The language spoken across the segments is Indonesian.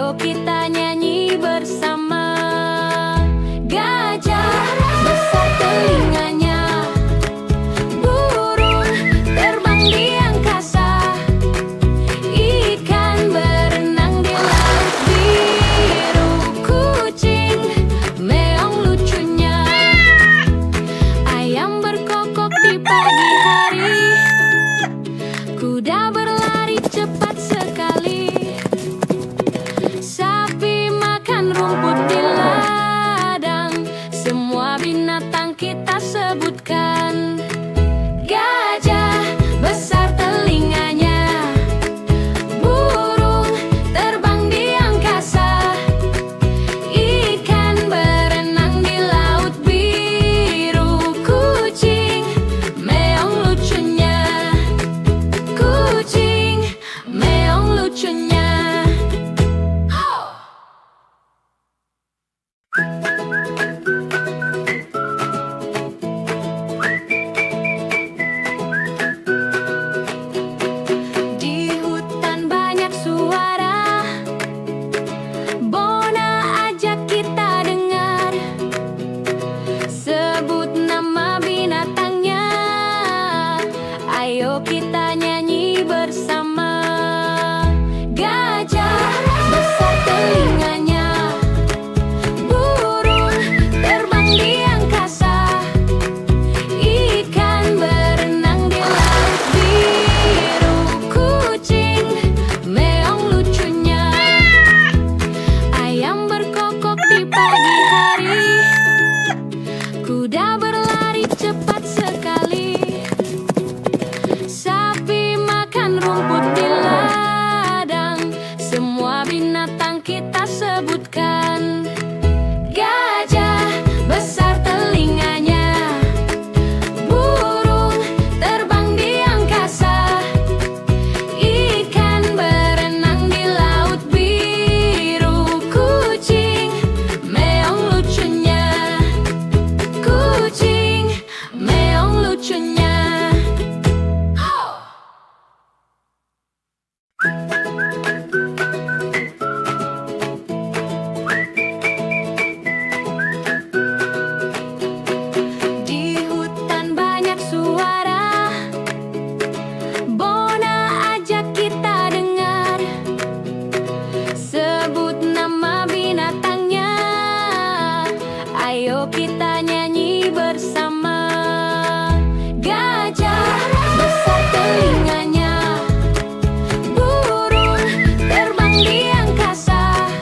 Ayo kita nyanyi bersama. Gajah besar telinganya, burung terbang di angkasa, ikan berenang di laut biru, kucing meong lucunya, ayam berkokok di pagi hari, kuda berlari cepat sekali, sapi makan rumput di ladang, semua binatang kita sebutkan. Gajah besar telinganya, burung terbang di angkasa, ikan berenang di laut biru, kucing meong lucunya, kucing meong lucunya. Di hutan banyak suara, Bona ajak kita dengar, sebut nama binatangnya, ayo kita nyanyi bersama. Gajah besar telinganya, burung terbang di angkasa, ikan berenang di laut biru, kucing meong lucunya, ayam berkokok di pagi hari, kuda berlari cepat sekali, sapi makan rumput di ladang, semua binatang kita sebutkan. Gajah besar telinganya, burung terbang di angkasa, ikan berenang di laut biru, kucing meong lucunya, kucing meong lucunya. Di hutan banyak suara, Bona ajak kita dengar, sebut nama binatangnya, ayo kita nyanyi bersama. Gajah besar telinganya, burung terbang di angkasa,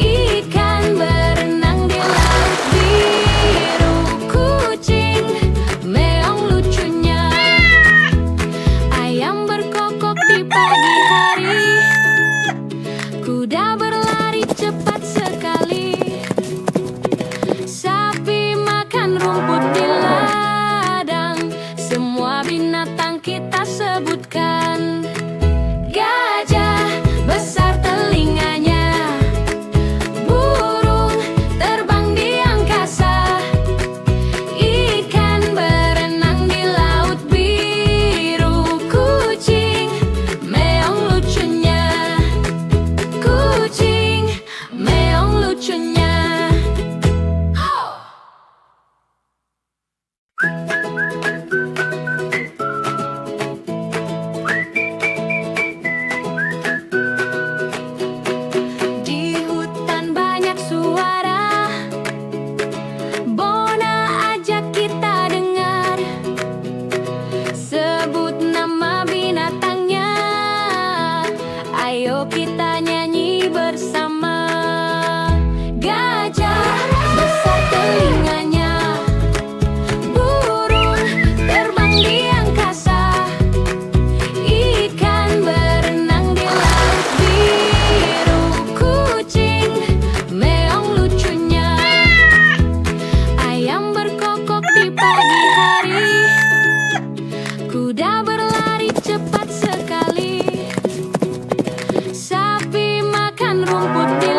ikan berenang di laut biru, kucing meong lucunya, ayam berkokok di pagi hari, kuda berlari cepat sekali, sapi makan rumput di ladang, semua binatang kita sebutkan. Gajah besar telinganya, burung terbang di angkasa, ikan berenang di laut biru, kucing meong lucunya, kucing meong lucunya. Di hutan banyak suara, Bona ajak kita dengar, sebut nama binatangnya, ayo kita nyanyi bersama. Gajah besar telinganya, burung terbang di angkasa, ikan berenang di laut biru, kucing meong lucunya, ayam berkokok di pagi hari, kuda berlari cepat sekali, sapi makan rumput di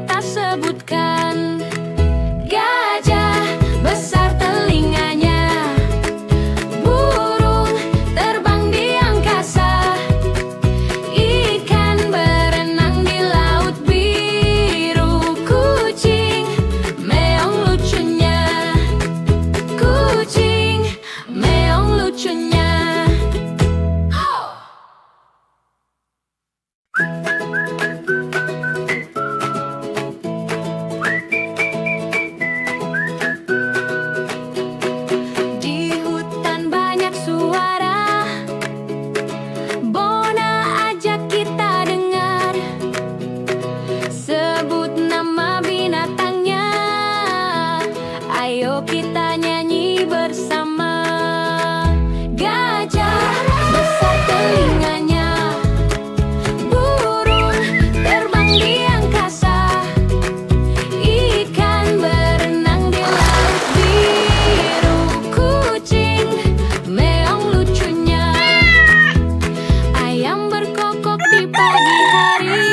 kita sebutkan. Gajah besar telinganya, burung terbang di angkasa, ikan berenang di laut biru, kucing meong lucunya, kucing meong lucunya. Di hutan banyak suara, Bona ajak kita dengar. Sebut nama binatangnya, ayo kita nyanyi bersama. Gajah besar telinganya, burung terbang di angkasa, ikan berenang di laut biru, kucing meong lucunya. Ayam berkokok di pagi hari,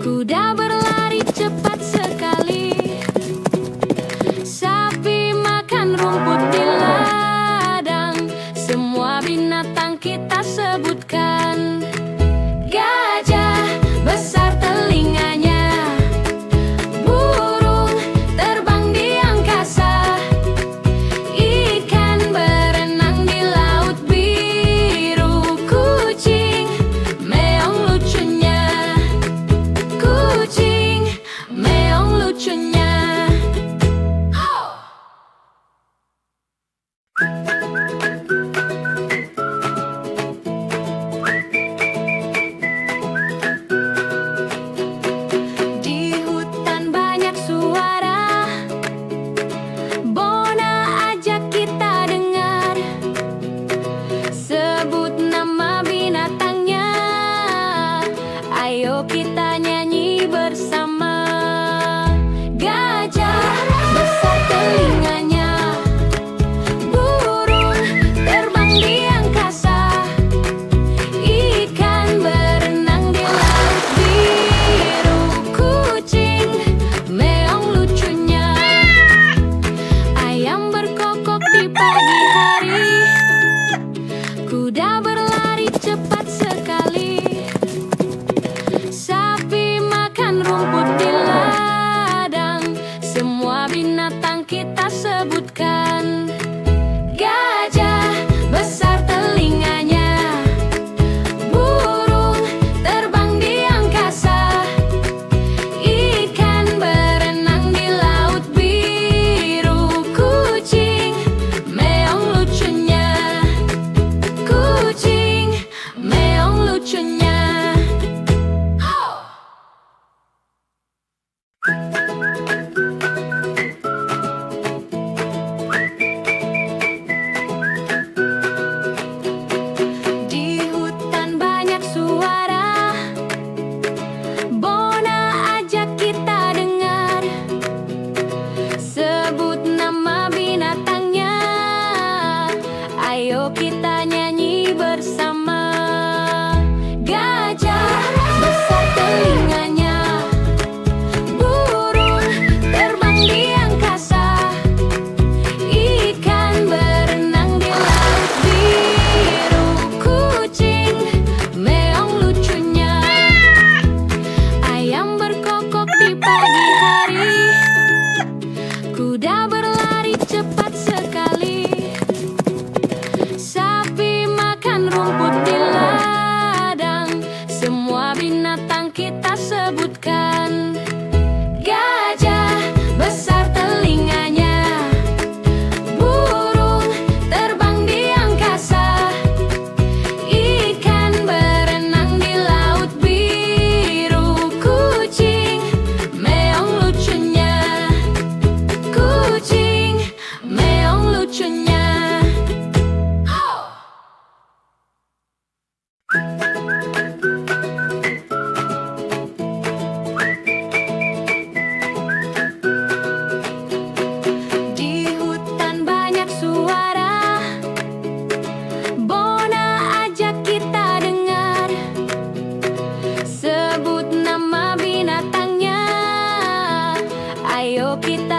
kuda berlari cepat sekali, sapi makan rumput di ladang. Semua binatang kita sebutkan. Gajah besar telinganya, burung terbang di angkasa, ikan berenang di laut biru, kucing meong lucunya, kucing meong lucunya. Di hutan banyak suara, Bona ajak kita dengar. Sebut nama binatangnya, ayo kita nyanyi bersama. Gajah besar telinganya, burung terbang di angkasa, ikan berenang di laut biru, kucing meong lucunya. Ayam berkokok di pagi hari, kuda berlari cepat sekali, sapi makan rumput di ladang. Semua binatang kita sebutkan. Gajah besar telinganya, burung terbang di angkasa, ikan berenang di laut biru, kucing meong lucunya, kucing meong lucunya. Di hutan banyak suara, Bona ajak kita dengar. Sebut nama binatangnya, ayo kita nyanyi bersama. Gajah besar telinganya, burung terbang di angkasa, ikan berenang di laut biru, kucing meong lucunya. Ayam berkokok di pagi hari, kuda berlari cepat sekali, sapi makan rumput di ladang. Semua binatang kita sebutkan. Gajah besar telinganya, burung terbang di angkasa, ikan berenang di laut biru, kucing meong lucunya, kucing meong lucunya. kita